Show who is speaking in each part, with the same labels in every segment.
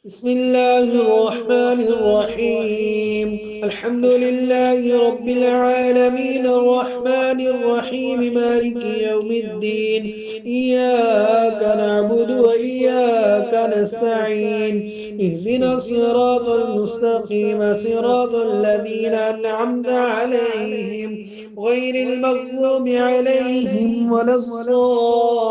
Speaker 1: بسم الله الرحمن الرحيم. الحمد لله رب العالمين الرحمن الرحيم مالك يوم الدين. إياك نعبد وإياك نستعين. اهدنا الصراط المستقيم صراط الذين أنعمت عليهم غير المغضوب عليهم ولا الضالين.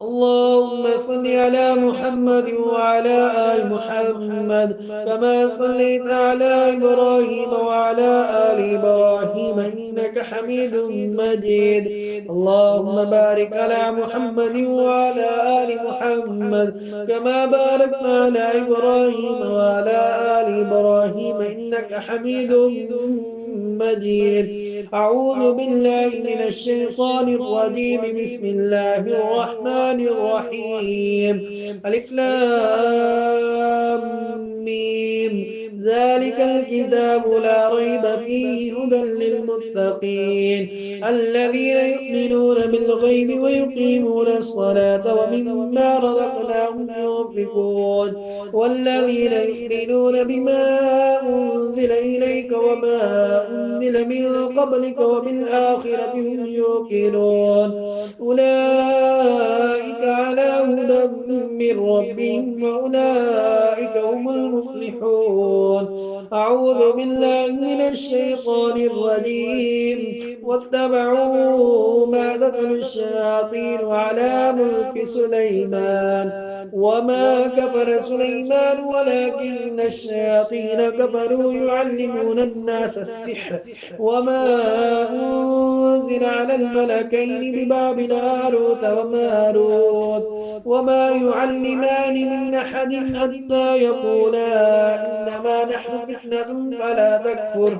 Speaker 1: اللهم صل على محمد وعلى آل محمد كما صليت على إبراهيم وعلى آل إبراهيم إنك حميد مجيد. اللهم بارك على محمد وعلى آل محمد كما باركت على إبراهيم وعلى آل إبراهيم إنك حميد مجيد. أعوذ بالله من الشيطان الرجيم. بسم الله الرحمن الرحيم. ألف لام ميم. ذلك الكتاب لا ريب فيه هدى للمتقين الذين يؤمنون بالغيب ويقيمون الصلاة ومما رزقناهم ينفقون والذين يؤمنون بما أنزل إليك وما أنزل من قبلك وبالآخرة هم يوقنون أولئك على هدى من ربهم وأولئك هم المفلحون. أعوذ بالله من الشيطان الرجيم. واتبعوا ما تتلو الشياطين على ملك سليمان وما كفر سليمان ولكن الشياطين كفروا يعلمون الناس السحر وما أنزل على الملكين ببابل هاروت وماروت وما يعلمان من أحد حتى يقولا إنما نحن فتنة فلا تكفر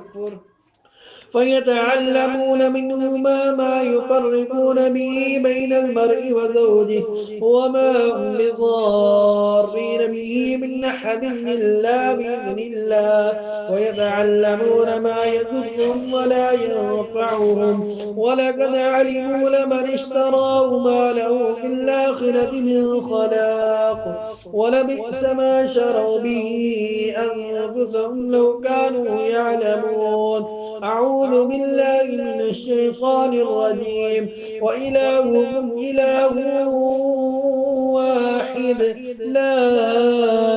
Speaker 1: فيتعلمون منهما ما يفرقون به بين المرء وزوجه وما هم بضارين به من أحد إلا بإذن الله ويتعلمون ما يضرهم ولا ينفعهم ولقد علموا لمن اشتراه ما له في الآخرة من خلاق ولبئس ما شروا به أنفسهم لو كانوا يعلمون. أعوذ بالله من الشيطان الرجيم. وإلهكم إله واحد لا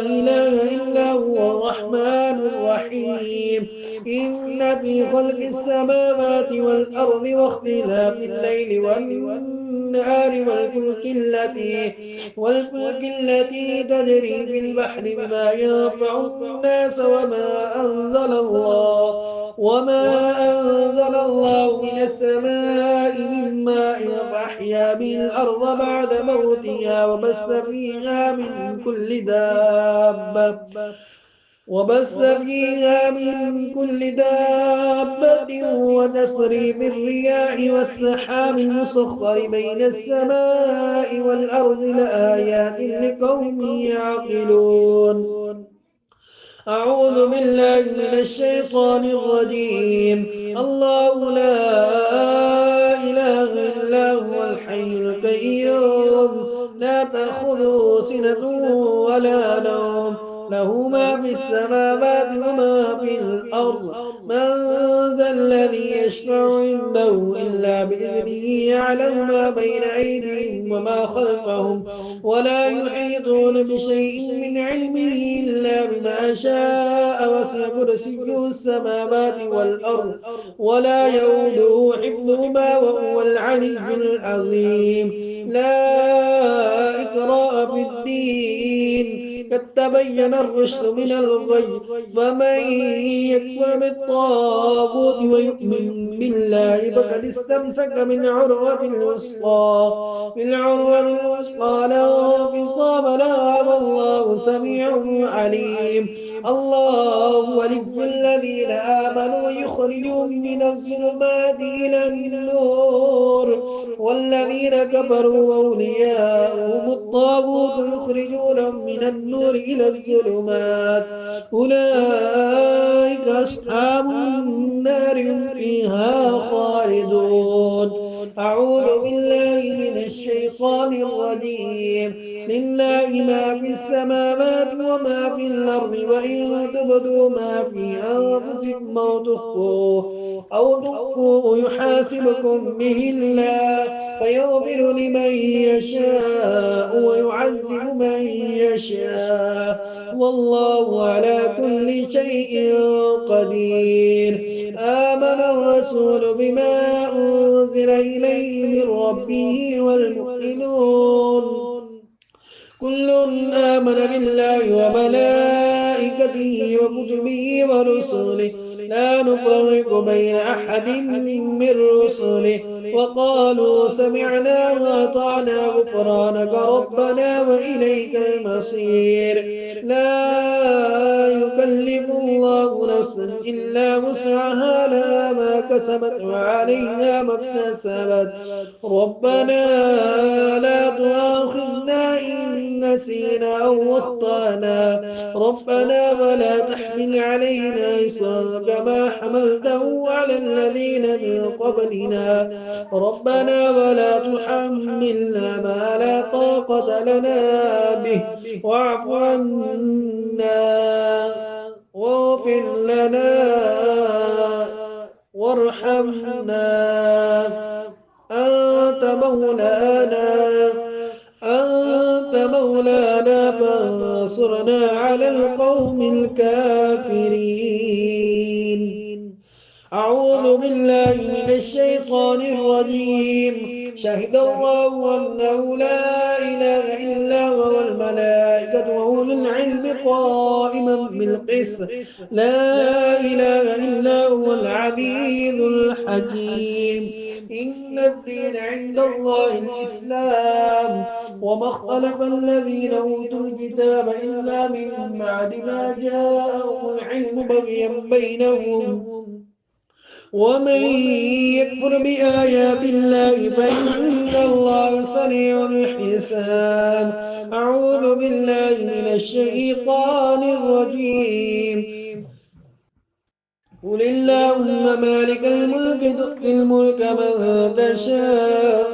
Speaker 1: إله إلا هو الرحمن الرحيم. إن في خلق السماوات والأرض واختلاف الليل والنهار والفلك التي تجري في البحر بما ينفع الناس وما أنزل الله من السماء من ماء فأحيا به الأرض بعد موتها وبث فيها من كل دابة وتصريف الرياح والسحاب المسخر بين السماء والأرض لآيات لقوم يعقلون. أعوذ بالله من الشيطان الرجيم. الله لا إله إلا هو الحي القيوم لا تأخذه سنة ولا نوم له ما في السماوات وما في الأرض من ذا الذي يشفع عنده إلا بإذنه يعلم ما بين أيديهم وما خلفهم ولا يحيطون بشيء من علمه إلا بما شاء وسع كرسيه السماوات والأرض ولا يؤوده حفظهما وهو العلي العظيم. لا إكراه في الدين قد تبين الرشد من الغي فمن يكفر بالطاغوت ويؤمن بالله فقد استمسك بالعروة الوثقى لا انفصام لها والله سميع عليم. الله ولي الذين آمنوا يخرجهم من الظلمات إلى النور والذين كفروا أولياؤهم الطاغوت يخرجونهم من النور إلى الظلمات أولئك أصحاب النار هم فيها خالدون. أعوذ بالله من الشيطان الرجيم. لله ما في السماوات وما في الأرض، وإن تبدوا ما في أنفسكم أو تخفوه يحاسبكم به الله، فيغفر لمن يشاء ويعذب من يشاء، والله على كل شيء قدير. آمن الرسول بما أنزل إليه من ربه والمؤمنون كل آمن بالله وملائكته وكتبه ورسله لا نفرق بين أحد من رسله، وقالوا سمعنا وأطعنا غفرانك ربنا وإليك المصير. لا يكلف الله نفسا إلا وسعها، لها ما كسبت وعليها ما اكتسبت. ربنا لا تؤاخذنا إن نسينا أو أخطأنا، ربنا ولا تحمل علينا إصرا كما حملته على الذين من قبلنا، ربنا ولا تحملنا ما لا طاقة لنا به، واعف عنا واغفر لنا وارحمنا، أنت مولانا أنت مولانا فانصرنا على القوم الكافرين. أعوذ بالله من الشيطان الرجيم. شهد الله أنه لا إله إلا هو والملائكة وأولو العلم قائما بالقسط، لا إله إلا هو العزيز الحكيم. إن الدين عند الله الإسلام، وما اختلف الذين أوتوا الكتاب إلا من بعد ما جاءهم العلم بغيا بينهم، ومن يكفر بآيات الله فإن الله سريع الحساب. أعوذ بالله من الشيطان الرجيم. قل اللهم مالك الملك تؤتي الملك من تشاء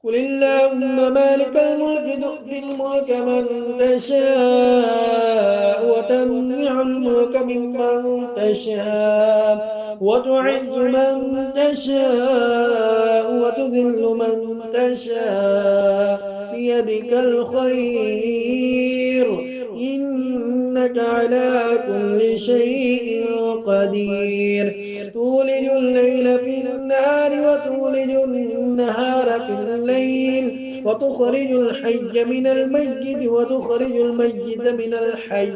Speaker 1: قل اللهم مالك الملك تؤتي الملك من تشاء وتمنع الملك ممن تشاء وتعز من تشاء وتذل من تشاء بيدك الخير، إنك على كل شيء قدير. تولج الليل في النهار وتولج النهار في الليل، وتخرج الحي من الميت وتخرج الميت من الحي،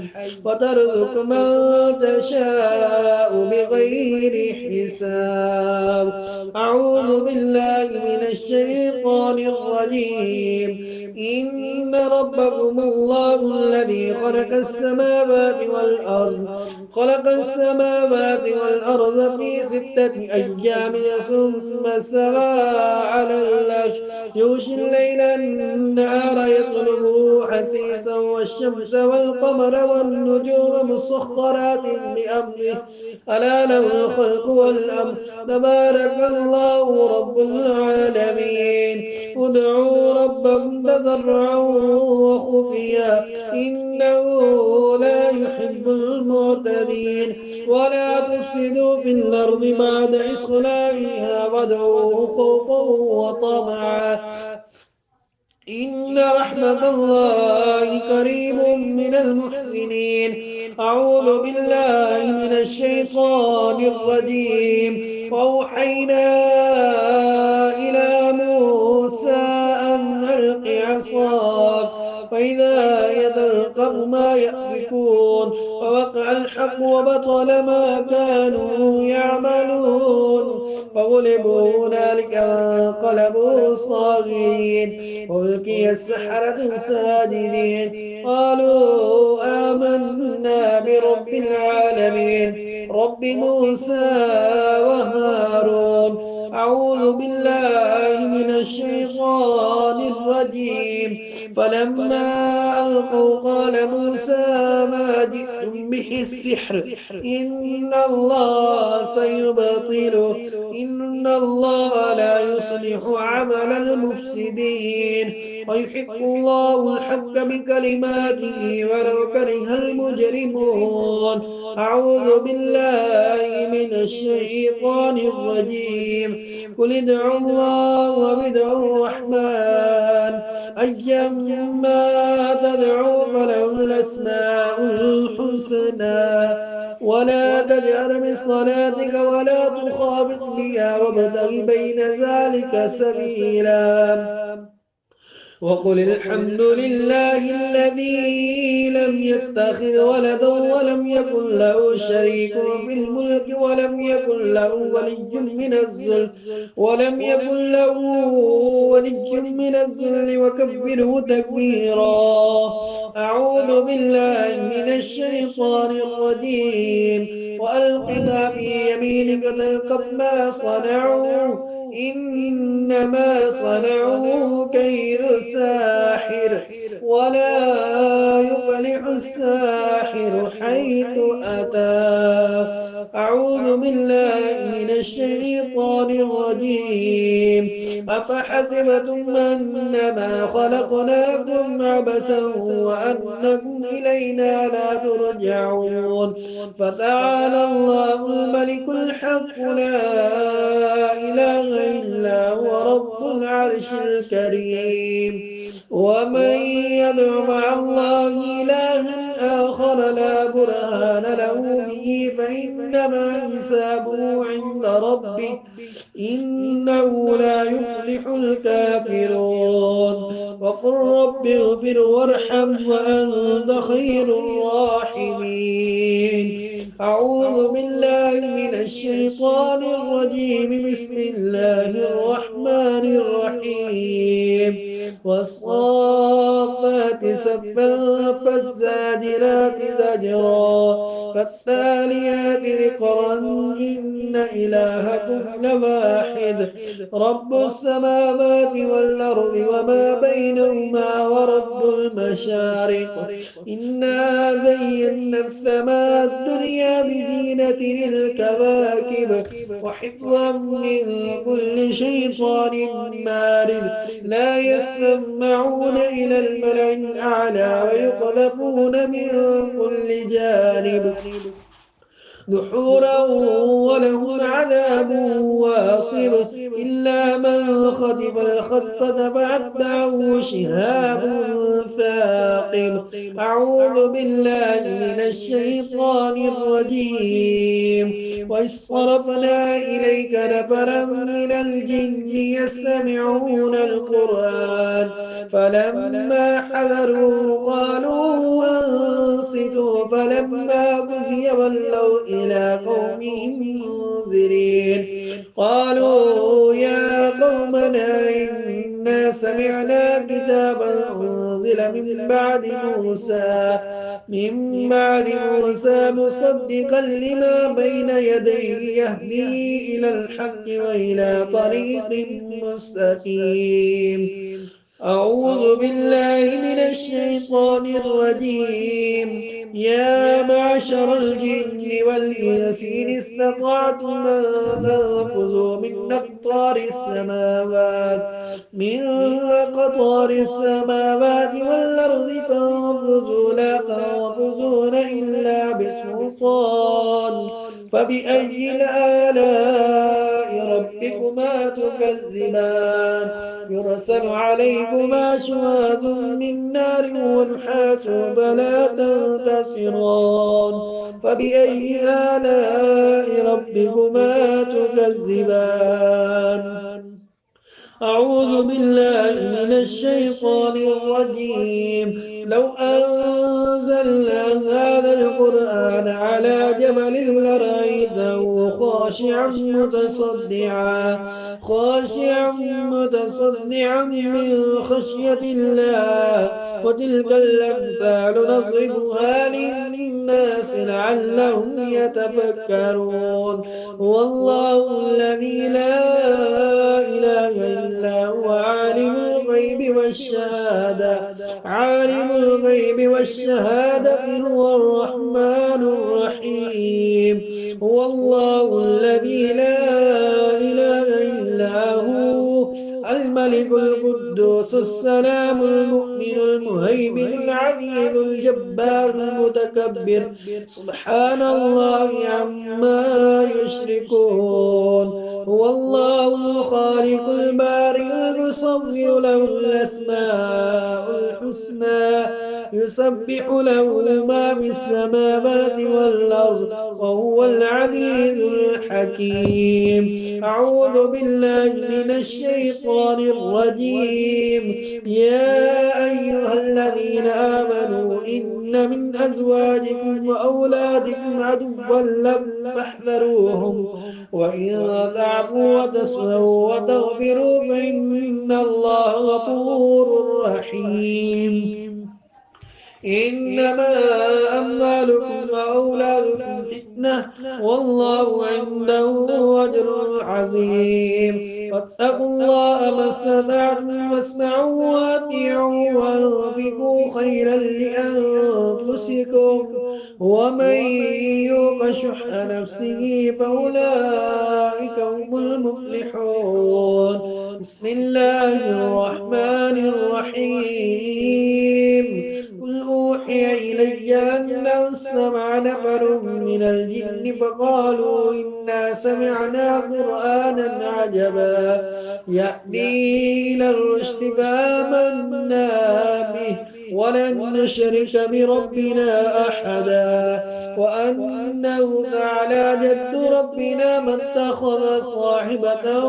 Speaker 1: وترزق من تشاء بغير حساب. أعوذ بالله من الشيطان الرجيم. إن ربكم الله الذي خلق السماوات والأرض في 6 أيام ثم استوى على العرش، يغشي الليل النهار يطلبه حسيسا، والشمس والقمر والنجوم مسخرات بأمره، ألا له الخلق والأمر، تبارك الله رب العالمين. ادعوا ربكم تضرعا وخفيا إنه لا يحب المعتدين. ولا تفسدوا في الأرض بعد إصلاحها وادعوه خوفا وطمعا إن رحمة الله قريب من المحسنين. أعوذ بالله من الشيطان الرجيم. وأوحينا إلى موسى أن ألق عصاك، فإذا هي تلقف ما يأفكون، فوقع الحق وبطل ما كانوا يعملون، فغلبوا هنالك وانقلبوا صاغرين، وألقي السحرة ساجدين قالوا آمنا برب العالمين رب موسى وهارون. أعوذ بالله من الشيطان الرجيم. فلما ألقوا قال موسى ما جئتم به السحر إن الله سيبطله إن الله لا يصلح عمل المفسدين ويحق الله الحق بكلماته ولو كره المجرمون أعوذ بالله من الشيطان الرجيم قل ادعوا الله وادعوا الرحمن أيما تدعوا فله الأسماء الحسنى ولا تجهر بصلاتك ولا تخافت بها وابتغ بين ذلك سبيلا وقل الحمد لله الذي لم يتخذ ولدا ولم يكن له شريك في الملك ولم يكن له ولي من الذل وكبره تكبيرا أعوذ بالله من الشيطان الرجيم وألق ما في يمينك تلقف ما صنعوا إنما صنعوا كيد ساحر ولا يفلح الساحر حيث أتى أعوذ بالله من الشيطان الرجيم أفحسبتم أنما خلقناكم عبثا وأنكم إلينا لا ترجعون فتعالى الله الملك الحق لا إله إلا هو رب العرش الكريم ومن يدع مع الله إلها آخر لا برهان له به فإنما حسابه عند ربه إنه لا يفلح الكافرون وقل رب اغفر وارحم وأنت خير الراحمين أعوذ بالله من الشيطان الرجيم بسم الله الرحمن الرحيم والصافات سفا فالزاجرات زجرا فالتاليات ذكرا إن إلهكم لواحد رب السماوات والأرض وما بينهما ورب المشارق إنا زينا السماء الدنيا بزينة الكواكب وحفظا من كل شيطان مارد لا يسمعون إلى الملأ الأعلى ويقذفون من كل جانب دحورا ولهم عذاب واصب إلا من خطف الخطفة فأتبعه شهاب ثاقب أعوذ بالله من الشيطان الرجيم وإذ صرفنا إليك نفرا من الجن يستمعون القرآن فلما حذروا قالوا أنصتوا فلما قضي ولوا إلى قومهم منذرين قالوا يا قومنا إنا سمعنا كتابا أنزل من بعد موسى مصدقا لما بين يديه يهدي إلى الحق وإلى طريق مستقيم أعوذ بالله من الشيطان الرجيم يا معشر الجن والإنس إن استطعتم أن تنفذوا من قطار السماوات والأرض فانفذوا لا تنفذون إلا بسلطان فبأي الآلاء ربكما تكذبان يرسل عليكما شواظ من نار ونحاس فلا تنتصران فبأي آلاء ربكما تكذبان أعوذ بالله من الشيطان الرجيم لو أنزلنا هذا القرآن على جبل لرأيته خاشعا متصدعا من خشية الله وتلك الأمثال نضربها للناس لعلهم يتفكرون والله الذي لا إله إلا هو عالم الغيب الغيب والشهادة عالم الغيب والشهادة هو الرحمن الرحيم هو الله الذي لا إله إلا هو الملك القدوس السلام المؤمن المهيمن العزيز الجبار المتكبر سبحان الله عما يشركون هو الله الخالق البارئ المصور له الأسماء الحسنى يسبح له ما في السماوات والأرض وهو العزيز الحكيم أعوذ بالله من الشيطان الرجيم يا أيها الذين آمنوا إن من أزواجكم وأولادكم عدوا لكم فاحذروهم وإن تعفوا وتصفحوا وتغفروا فإن الله غفور رحيم إنما أموالكم وأولادكم فتنة والله عنده أجر عظيم فاتقوا الله ما استطعتم واسمعوا وأطيعوا وأنفقوا خيرا لأنفسكم ومن يوق شح نفسه فأولئك هم المفلحون بسم الله الرحمن الرحيم قل أوحي إلي أنه استمع نفر من الجن فقالوا إنا سمعنا قرآنا عجبا يهدي إلى الرشد فآمنا به ولن نشرك بربنا أحدا وأنه تعالى جد ربنا ما اتخذ صاحبة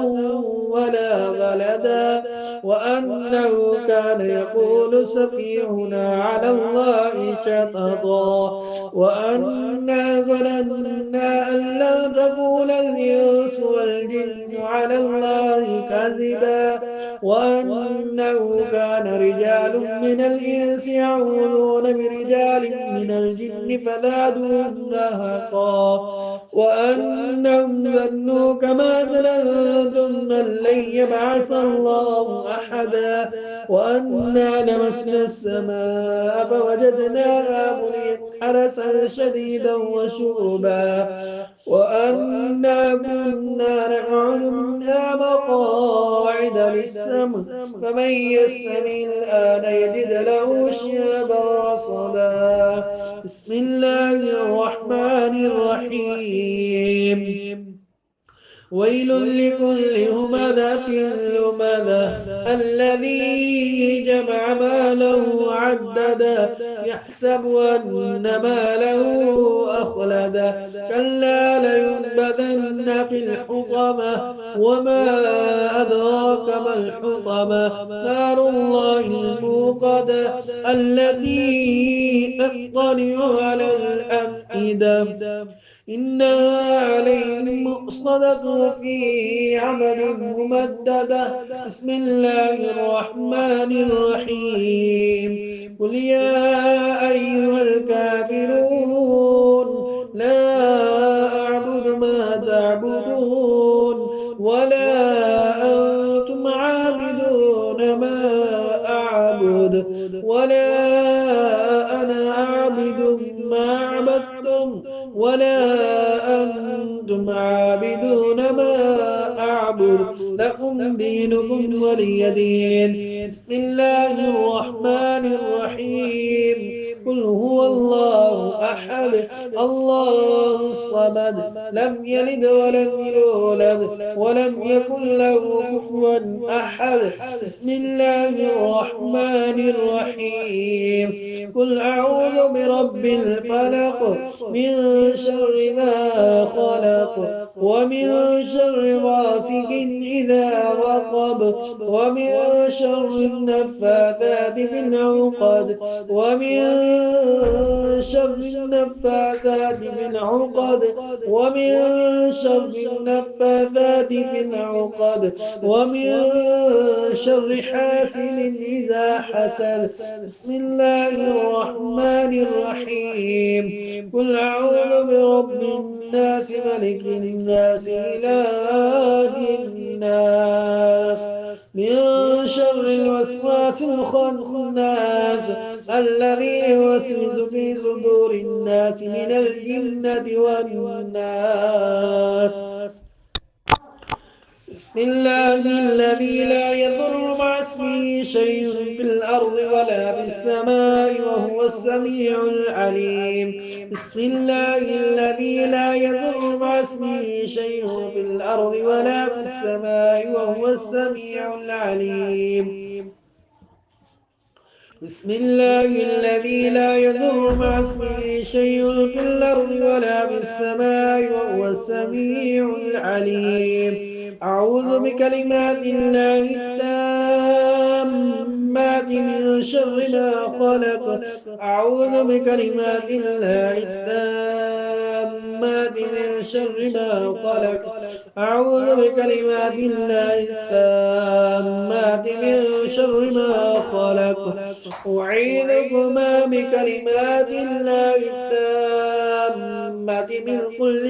Speaker 1: ولا ولدا وأنه كان يقول سفيهنا على الله شططا وأنا ظننا أن لا تقول الإنس والجن على الله كذبا وأنه كان رجال من الإنس يعوذون برجال من الجن فزادوهم رهقا وأنهم ظنوا كما ظننتم أن لن يبعث الله أحدا وأنا لمسنا السماء فوجدناها ملئت حرسا شديدا وشوبا وأنا كنا نقعد منها مقاعد للسمع فمن يستمع الآن يجد له شهابا رصدا بسم الله الرحمن الرحيم ويل لكل همذة لمذة الذي جمع ماله عددا يحسب أن ماله أخلدا كلا لينبذن في الحطمة وما أدراك ما الحطمة نار الله الموقدة التي تطلع على الأفئدة إنها عليهم مؤصدة في عمد ممددة بسم الله الرحمن الرحيم قل يا أيها الكافرون لا أعبد ما تعبدون ولا أنتم عابدون ما أعبد ولا أنا عابد ما عبدتم ولا أنتم عابدون ما أعبد لكم دينكم ولي دين بسم الله الرحمن الرحيم قل هو الله أحد الله الصمد لم يلد ولم يولد ولم يكن له كفوا أحد بسم الله الرحمن الرحيم قل أعوذ برب الفلق من شر ما خلق ومن شر غاسق إذا وقب ومن شر النفاثات في العقد ومن شر النفاثات في العقد ومن شر النفاثات في العقد ومن شر حاسد إذا حسد بسم الله الرحمن الرحيم قل أعوذ برب الناس ملك الناس إله الناس من شر الوسواس الخناس الذي يوسوس في صدور الناس من الجنة والناس. بسم الله الذي لا يضر مع اسمه شيء في الأرض ولا في السماء وهو السميع العليم. بسم الله الذي لا يضر مع اسمه شيء في الأرض ولا في السماء وهو السميع العليم. بسم الله الذي لا يضر مع اسمه شيء في الأرض ولا في السماء وهو السميع العليم. أعوذ بكلمات الله التامات من شر ما خلق. أعوذ بكلمات الله التامات من شر ما خلق. أعوذ بكلمات الله التامات من شر ما خلق. أعيذكما بكلمات الله التامة من كل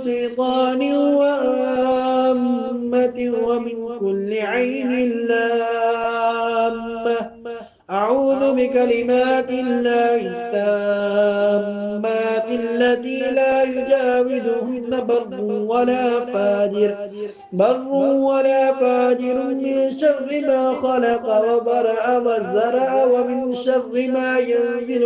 Speaker 1: شيطان وهامة ومن كل عين لامة. أعوذ بكلمات الله التامات التي لا يجاوزهن بر ولا فاجر من شر ما خلق وبرأ والزرع ومن شر ما ينزل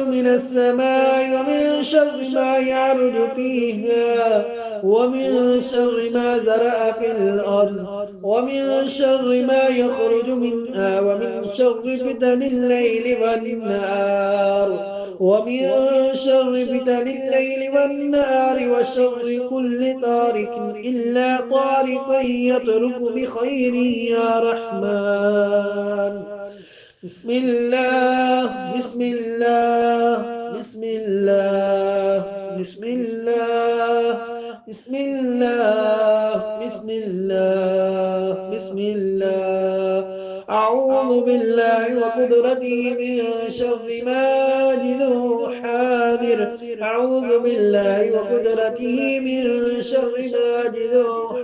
Speaker 1: من السماء ومن شر ما يعرج فيها ومن شر ما زرع في الأرض ومن شر ما يخرج منها ومن شر فتن الليل والنهار وشر كل طارق إلا طارقا يطرق بخير يا رحمن. بسم الله بسم الله بسم الله بسم الله بسم الله بسم الله بسم الله. أعوذ بالله وقدرته من شر ماجد حاذر. أعوذ بالله وقدرته من شر ماجد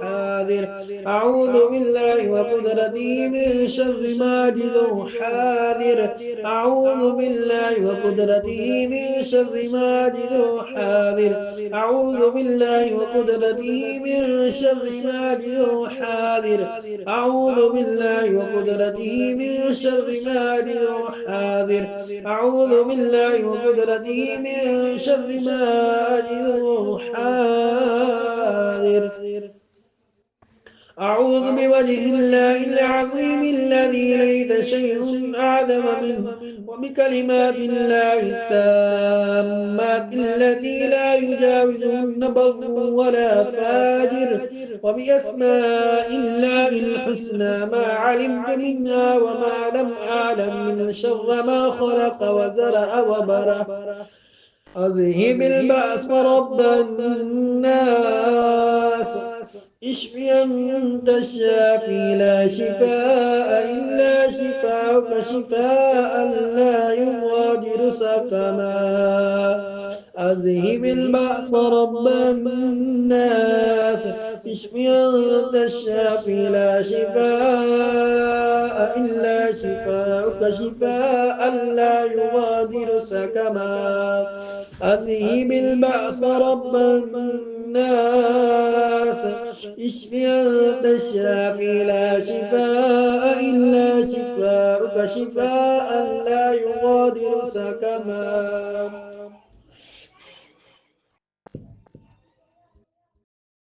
Speaker 1: حاذر. أعوذ بالله وقدرته من شر ماجد حاذر. أعوذ بالله وقدرته من شر ماجد حاذر. أعوذ بالله وقدرته من شر ماجد حاذر. أعوذ بالله وقدرته من شر ماجد حاذر. أعوذ بالله وقدرته من شر ماجد حاذر. أعوذ بوجه الله العظيم الذي ليس شيء أعظم منه وبكلمات الله التامات التي لا يجاوزهن بر ولا فاجر وبأسماء الله الحسنى ما علمت منها وما لم أعلم من شر ما خلق وزرع وبرأ. أذهب البأس رب الناس اشف أنت الشافي لا شفاء إلا شفاءك شفاء لا يغادر سقما. أذهب البأس رب الناس اشف أنت الشافي لا شفاء إلا شفاءك شفاء لا يغادر سقما. أذهب البأس رب الناس اشف أنت الشافي لا شفاء إلا شفاءك شفاء لا يغادر سقما.